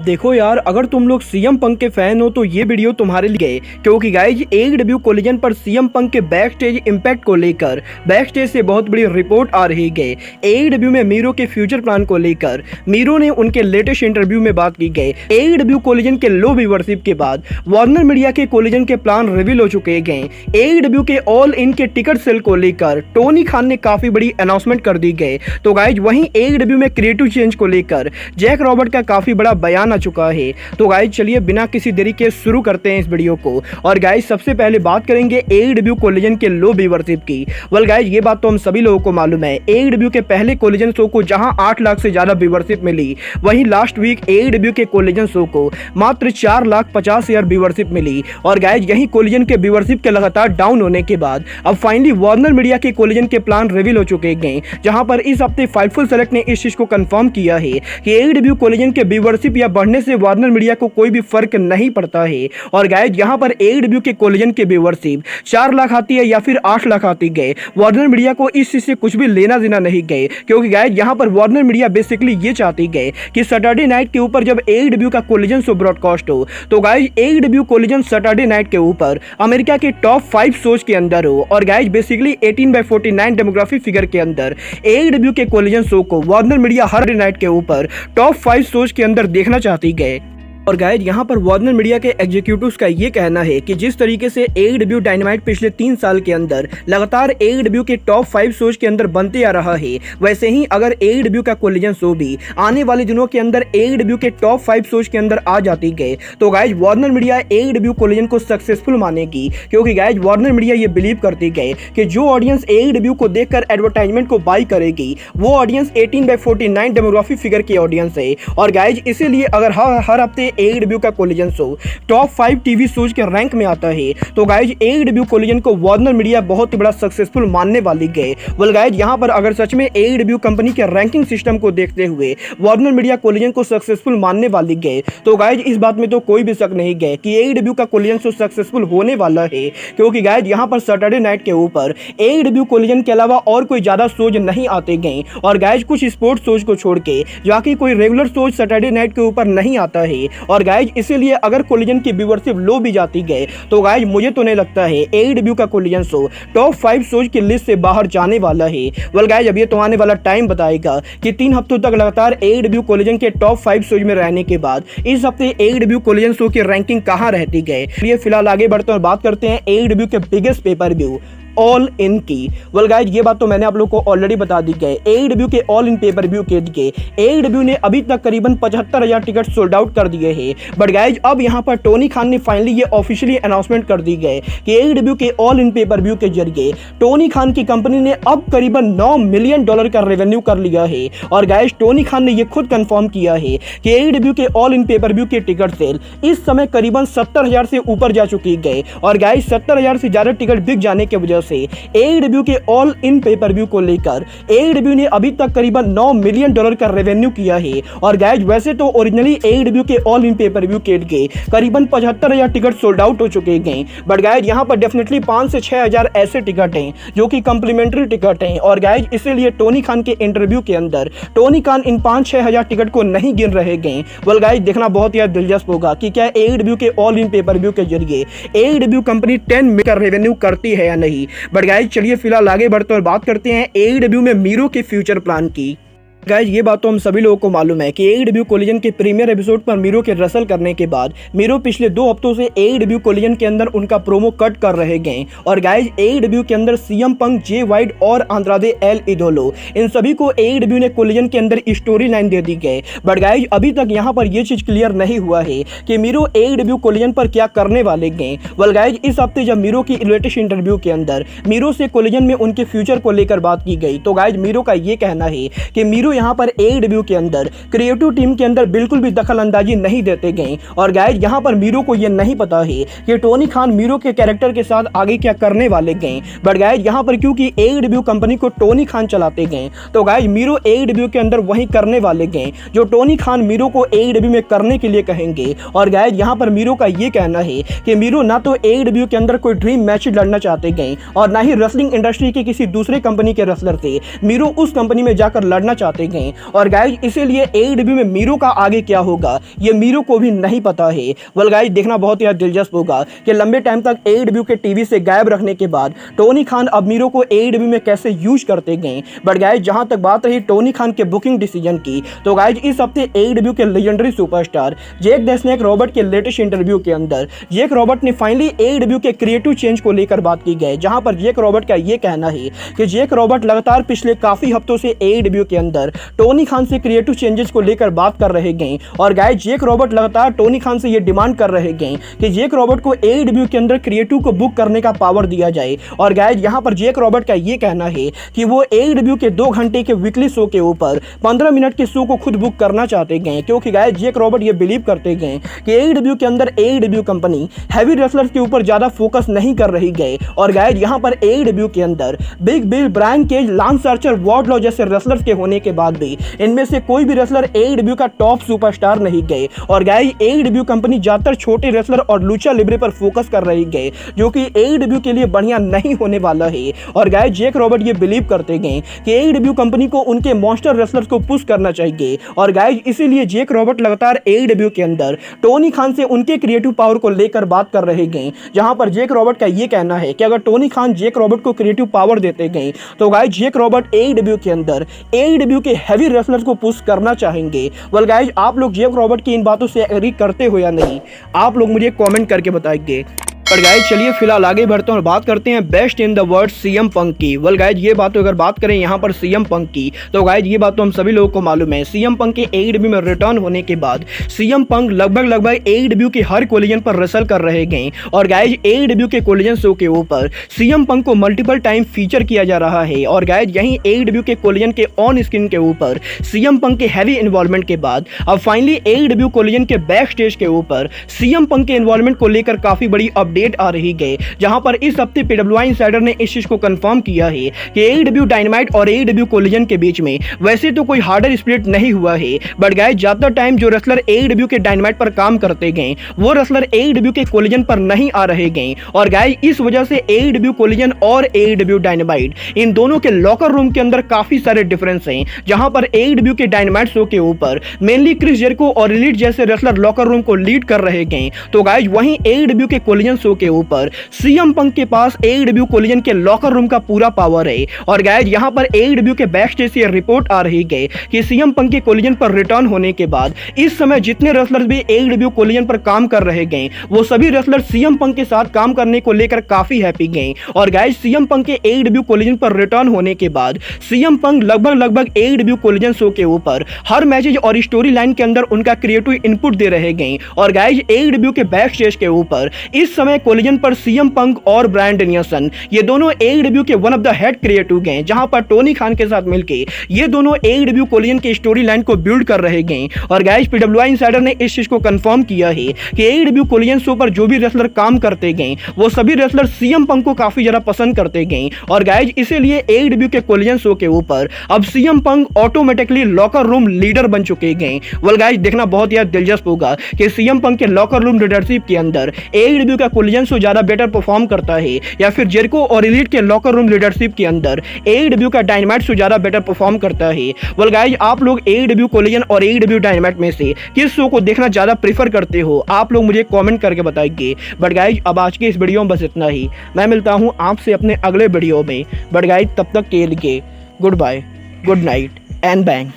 देखो यार, अगर तुम लोग सीएम पंक के फैन हो तो ये वीडियो तुम्हारे लिए, क्योंकि गाइज एडब्ल्यू कोलिजन पर सीएम पंक के बैक स्टेज इम्पैक्ट को लेकर बैक स्टेज से बहुत बड़ी रिपोर्ट आ रही है। एडब्ल्यू में मीरो के फ्यूचर प्लान को लेकर मीरो ने उनके लेटेस्ट इंटरव्यू में बात की गई। एडब्ल्यू कोलिजन के लो व्यूअरशिप के बाद वार्नर मीडिया के कोलिजन के प्लान रिवील हो चुके हैं। एडब्ल्यू के ऑल इन के टिकट सेल को लेकर टोनी खान ने काफी बड़ी अनाउंसमेंट कर दी गई। तो गाइज वहीं एडब्ल्यू में क्रिएटिव चेंज को लेकर जैक रॉबर्ट का काफी बड़ा बयान आ चुका है। तो गाइज चलिए बिना किसी देरी के शुरू करते हैं इस वीडियो को। और गाइज सबसे पहले बात करेंगे एडब्ल्यू कोलिजन के लो व्यूअरशिप की। वेल गाइज ये बात तो हम सभी लोगों को मालूम है, एडब्ल्यू के पहले कोलिजन शो को जहां 8 लाख से ज्यादा व्यूअरशिप मिली, वहीं लास्ट वीक एडब्ल्यू के कोलिजन शो को मात्र 4,50,000 व्यूअरशिप मिली। और गाइज यही कोलिजन के व्यूअरशिप के लगातार डाउन होने के बाद अब फाइनली वार्नर मीडिया के कोलिजन के प्लान रिवील हो चुके हैं, जहां पर इस हफ्ते फाइटफुल सेलेक्ट ने इस चीज को कंफर्म किया है कि एडब्ल्यू कोलिजन के व्यूअरशिप या बढ़ने से वार्नर मीडिया को कोई भी फर्क नहीं पड़ता है। और गाइज यहां पर एडब्ल्यू के कोलिजन के व्यूअरशिप 4 लाख आती है या फिर 8 लाख आती गए, वार्नर मीडिया को इस चीज से कुछ भी लेना देना नहीं गए, क्योंकि गाइज यहां पर वार्नर मीडिया बेसिकली ये चाहती गए कि सैटरडे नाइट के ऊपर जब एडब्ल्यू का कोलिजन शो ब्रॉडकास्ट हो तो गाइज एडब्ल्यू कोलिजन सैटरडे नाइट के ऊपर अमेरिका के टॉप 5 शोज के अंदर हो। और गाइज बेसिकली 18/49 डेमोग्राफी फिगर के अंदर एडब्ल्यू के कोलिजन शो को वार्नर मीडिया हर नाइट के ऊपर टॉप 5 शोज के अंदर देखना चाहती गए। और गाइज यहाँ पर वार्नर मीडिया के एग्जीक्यूटिव्स का ये कहना है कि जिस तरीके से एडब्ल्यू डायनामाइट पिछले 3 साल के अंदर लगातार एडब्ल्यू के टॉप 5 शोज के अंदर बनते आ रहा है, वैसे ही अगर एडब्ल्यू का कोलिजन शो भी आने वाले दिनों के अंदर एडब्ल्यू के टॉप 5 शोज के अंदर आ जाती गए तो गाइज वार्नर मीडिया एडब्ल्यू कोलिजन को सक्सेसफुल मानेगी। क्योंकि गाइज वार्नर मीडिया ये बिलीव करती गए कि जो ऑडियंस एडब्ल्यू को देखकर एडवर्टाइजमेंट को बाई करेगी वो ऑडियंस 18/49 डेमोग्राफी फिगर की ऑडियंस है। और गाइज इसीलिए अगर हर हफ्ते एडब्ल्यू का collision show top 5 TV shows के रैंक में आता है तो गाइज एडब्ल्यू कोलिजन को वार्नर मीडिया बहुत ही बड़ा सक्सेसफुल मानने वाली गए। वेल गाइज यहां पर अगर सच में एडब्ल्यू कंपनी के रैंकिंग सिस्टम को देखते हुए वार्नर मीडिया कोलिजन को सक्सेसफुल मानने वाली गए तो गाइज इस बात में तो कोई भी शक नहीं गए कि एडब्ल्यू का कोलिजन शो सक्सेसफुल होने वाला है। क्योंकि गाइज यहां पर सैटरडे नाइट के ऊपर एडब्ल्यू कोलिजन के अलावा और कोई ज्यादा शोज नहीं आते गए। और गाइज कुछ स्पोर्ट्स शोज को छोड़ के बाकी कोई रेगुलर शोज सैटरडे नाइट के ऊपर नहीं आता है। और गाइज इसीलिए अगर कोलिजन की व्यूअरशिप लो भी जाती गए तो गाइज मुझे तो नहीं लगता है एडब्ल्यू का कोलिजन शो टॉप 5 शोज की लिस्ट से बाहर जाने वाला है। वेल गाइज अब ये तो आने वाला टाइम बताएगा कि 3 हफ्तों तक लगातार एडब्ल्यू कोलिजन के टॉप 5 शोज में रहने के बाद इस हफ्ते एडब्ल्यू कोलिजन शो की रैंकिंग कहां रहती गए। ये फिलहाल आगे बढ़ते और बात करते हैं एडब्ल्यू के biggest pay per view All In की। वेल गाइज ये बात तो मैंने आप लोगों को ऑलरेडी बता दी गई। एडब्ल्यू के ऑल इन पेपर व्यू के लिए एडब्ल्यू ने अभी तक करीबन 75,000 टिकट सोल्ड आउट कर दिए हैं। बट गाइज अब यहां पर टोनी खान ने फाइनली ये ऑफिशियली अनाउंसमेंट कर दी गई कि एडब्ल्यू के ऑल इन पेपर व्यू के जरिए टोनी खान की कंपनी ने अब करीबन $9 मिलियन का रेवेन्यू कर लिया है। और गाइज टोनी खान ने यह खुद कंफर्म किया है कि एडब्ल्यू के ऑल इन पेपर व्यू के टिकट सेल इस समय करीबन 70,000 से ऊपर जा चुकी गए। और गाइज 70,000 से ज्यादा टिकट बिक जाने की वजह से एडब्ल्यू के ऑल इन पेपर व्यू को लेकर एडब्ल्यू ने अभी तक करीबन $9 मिलियन का रेवेन्यू किया है। और गाइज वैसे तो ओरिजिनली एडब्ल्यू के ऑल इन पेपर व्यू के लिए करीबन 75,000 टिकट सोल्ड आउट हो चुके हैं। बट गाइज यहां पर डेफिनेटली 5 से 6,000 ऐसे टिकट हैं जो कि कंप्लीमेंट्री टिकट हैं। और गाइज इसीलिए टोनी खान के इंटरव्यू के अंदर टोनी खान इन 5-6,000 टिकट को नहीं गिन रहे गए। वेल गाइज देखना बहुत ही दिलचस्प होगा कि क्या एडब्ल्यू के ऑल इन पेपर व्यू के जरिए एडब्ल्यू कंपनी 10 मिलियन का रेवेन्यू करती है या नहीं। बट गाइज चलिए फिलहाल आगे बढ़ते और बात करते हैं एडब्ल्यू में मीरो के फ्यूचर प्लान की। गाइज ये बात तो हम सभी लोगों को मालूम है कि एडब्ल्यू कोलिजन के प्रीमियर एपिसोड पर मीरो के रसल करने के बाद मीरो पिछले 2 हफ्तों से एडब्ल्यू कोलिजन के अंदर उनका प्रोमो कट कर रहे गए। और गाइज एडब्ल्यू के अंदर सीएम पंक, जे वाइड और आंद्रादे एल इदोलो इन सभी को एडब्ल्यू ने कोलिजन के अंदर स्टोरी लाइन दे दी गई। बट गाइज अभी तक यहाँ पर यह चीज क्लियर नहीं हुआ है कि मीरो एडब्ल्यू कोलिजन पर क्या करने वाले गए। वेल गाइज इस हफ्ते जब मीरो की लेटेस्ट इंटरव्यू के अंदर मीरो से कोलिजन में उनके फ्यूचर को लेकर बात की गई तो गाइज मीरो का ये कहना है कि मीरो यहाँ पर एडब्ल्यू के अंदर क्रिएटिव टीम के अंदर बिल्कुल भी दखल अंदाजी नहीं देते गए। और गाइज यहाँ पर मीरो को यह नहीं पता है कि टोनी खान मीरो के कैरेक्टर के साथ आगे क्या करने वाले गए। बट गाइज यहाँ पर क्योंकि एडब्ल्यू कंपनी को टोनी खान चलाते गए तो गाइज मीरो एडब्ल्यू के अंदर वही करने वाले गए जो टोनी खान मीरो को एडब्ल्यू में करने के लिए कहेंगे। और गाइज यहाँ पर मीरो का ये कहना है कि मीरो ना तो एडब्ल्यू के अंदर कोई ड्रीम मैच लड़ना चाहते गए और ना ही रेसलिंग इंडस्ट्री के किसी दूसरे कंपनी के रेसलर से मीरो उस कंपनी में जाकर लड़ना चाहते करते गए। और गाइज इसीलिए AEW में मीरो का आगे क्या होगा ये मीरो को भी नहीं पता है। वेल गाइज देखना बहुत ही दिलचस्प होगा कि लंबे टाइम तक AEW के टीवी से गायब रखने के बाद टोनी खान अब मीरो को AEW में कैसे यूज करते गए। बट गाइज जहां तक बात रही टोनी खान के बुकिंग डिसीजन की, तो गाइज इस हफ्ते AEW के legendary superstar Jake the Snake Robert के लेटेस्ट इंटरव्यू के अंदर जैक रॉबर्ट ने फाइनली AEW के क्रिएटिव चेंज को लेकर बात की गई, जहां पर जैक रॉबर्ट का यह कहना है कि जैक रॉबर्ट लगातार पिछले काफी हफ्तों से AEW के अंदर टोनी खान से क्रिएटिव चेंजेस को लेकर बात कर रहे गए। और गाइज जैक रॉबर्ट लगातार टोनी खान से यह डिमांड कर रहे गए कि जैक रॉबर्ट को AEW के अंदर क्रिएटिव को बुक करने का पावर दिया जाए। और गाइज यहां पर जैक रॉबर्ट का यह कहना है कि वो AEW के 2 घंटे के वीकली शो के ऊपर 15 मिनट के शो को खुद बुक करना चाहते गए, क्योंकि गाइज जैक रॉबर्ट ये बिलीव करते गए कि AEW के अंदर AEW कंपनी हैवी रेसलर्स के ऊपर ज्यादा फोकस नहीं कर रही गए। और गाइज यहां पर AEW के अंदर Big Bill, Brian Cage, Lance Archer, Wardlow जैसे रेसलर्स के होने के बाद भी इनमें से कोई भी रेसलर AEW का टॉप सुपरस्टार नहीं गए। और गाइज AEW कंपनी ज्यादातर छोटे रेसलर और लूचा लिब्रे पर फोकस कर रही गए, जो कि AEW के लिए बढ़िया नहीं होने वाला है। और गाइज जैक रॉबर्ट ये बिलीव करते गए कि AEW कंपनी को उनके मॉन्स्टर रेसलर्स को पुश करना चाहिए। और गाइज इसीलिए जैक रॉबर्ट लगातार AEW के अंदर टोनी खान से उनके क्रिएटिव पावर को लेकर बात कर रहे गए, जहां पर जैक रॉबर्ट का ये कहना है कि अगर टोनी खान जैक रॉबर्ट को क्रिएटिव पावर देते गए तो गाइज जैक रॉबर्ट AEW के अंदर AEW के हैवी रेसलर्स को पुश करना चाहेंगे। वेल गाइज आप लोग जैक रॉबर्ट की इन बातों से एग्री करते हो या नहीं, आप लोग मुझे कमेंट करके बताएंगे। पर गाइज चलिए फिलहाल आगे बढ़ते हैं और बात करते हैं best in the world CM पंक की। वेल गाइज ये बात अगर बात करें यहाँ पर CM पंक की, तो गाइज ये बात तो हम सभी लोगों को मालूम है। CM पंक के AEW में रिटर्न होने के बाद CM पंक लगभग AEW के हर कोलिजन पर रेसल कर रहे गए। और गाइज AEW के कोलिजन शो के ऊपर CM पंक को मल्टीपल टाइम फीचर किया जा रहा है। और गाइज यहीं AEW के कोलिजन के ऑन स्क्रीन के ऊपर CM पंक के हैवी इन्वॉल्वमेंट के बाद अब फाइनली AEW कोलिजन के बैक स्टेज के ऊपर CM पंक के इन्वॉल्वमेंट को लेकर काफी बड़ी अपडेट आ रही गई, जहां पर इस हफ्ते PWI इनसाइडर ने इस चीज को कंफर्म किया है कि AEW डायनामाइट और AEW कोलिजन के बीच में वैसे तो कोई हार्डर स्प्लिट नहीं हुआ है, बट गाइस ज्यादातर टाइम जो रेसलर AEW के डायनामाइट पर काम करते गए वो रेसलर AEW के कोलिजन पर नहीं आ रहे गए। और गाइस इस वजह से AEW कोलिजन और AEW डायनामाइट इन दोनों के लॉकर रूम के अंदर काफी सारे डिफरेंस हैं, जहां पर AEW के डायनामाइट शो के ऊपर मेनली क्रिस जेरिको और एलिट जैसे रेसलर लॉकर रूम को लीड कर रहे गए, तो गाइस वहीं AEW के कोलिजन शो के ऊपर CM पंक के पास AEW कोलिजन के लॉकर रूम का पूरा पावर है। और गाइस यहां पर AEW के बैक स्टेज से रिपोर्ट आ रही है कि CM पंक के कोलिजन पर रिटर्न होने के बाद इस समय जितने रेसलर्स भी AEW कोलिजन पर काम कर रहे गए वो सभी रेसलर CM पंक के साथ काम करने को लेकर काफी हैप्पी गए। और गाइस CM पंक के AEW कोलिजन पर रिटर्न होने के बाद CM पंक लगभग AEW कोलिजन शो के ऊपर हर मैचेज और स्टोरी लाइन के अंदर उनका क्रिएटिव इनपुट दे रहे गए। और गाइस AEW के बैक स्टेज के ऊपर इस समय कोलिजन पर CM पंक और ब्रायन डेनियल्सन ये दोनों AEW के one of the head creative गए, जहां पर टोनी खान के साथ मिलकर ये दोनों AEW कोलिजन के स्टोरी लाइन को बिल्ड कर रहे गए। और गाइस PWI इनसाइडर ने इस चीज को कंफर्म किया है कि AEW कोलिजन शो पर जो भी रेसलर काम करते गए वो सभी रेसलर CM पंक को काफी ज्यादा पसंद करते गए। और गाइस इसीलिए AEW के कोलिजन शो के ऊपर अब CM पंक ऑटोमेटिकली लॉकर रूम लीडर बन चुके गए। वेल गाइस देखना बहुत ही दिलचस्प होगा कि CM पंक के लॉकर रूम लीडरशिप के अंदर AEW का कोलिजन शो ज्यादा बेटर परफॉर्म करता है या फिर जेरिको और एलिट के लॉकर रूम लीडरशिप के अंदर AEW का डायनामाइट शो ज्यादा बेटर परफॉर्म करता है। वेल गाइस आप लोग AEW कोलिजन और AEW डायनामाइट में से किस शो को देखना ज्यादा प्रीफर करते हो, आप लोग मुझे कमेंट करके बताइए। बट गाइस अब आज के इस वीडियो में बस इतना ही, मैं मिलता हूं आपसे अपने अगले वीडियो में। बट गाइस तब तक के लिए good bye, good night and bang.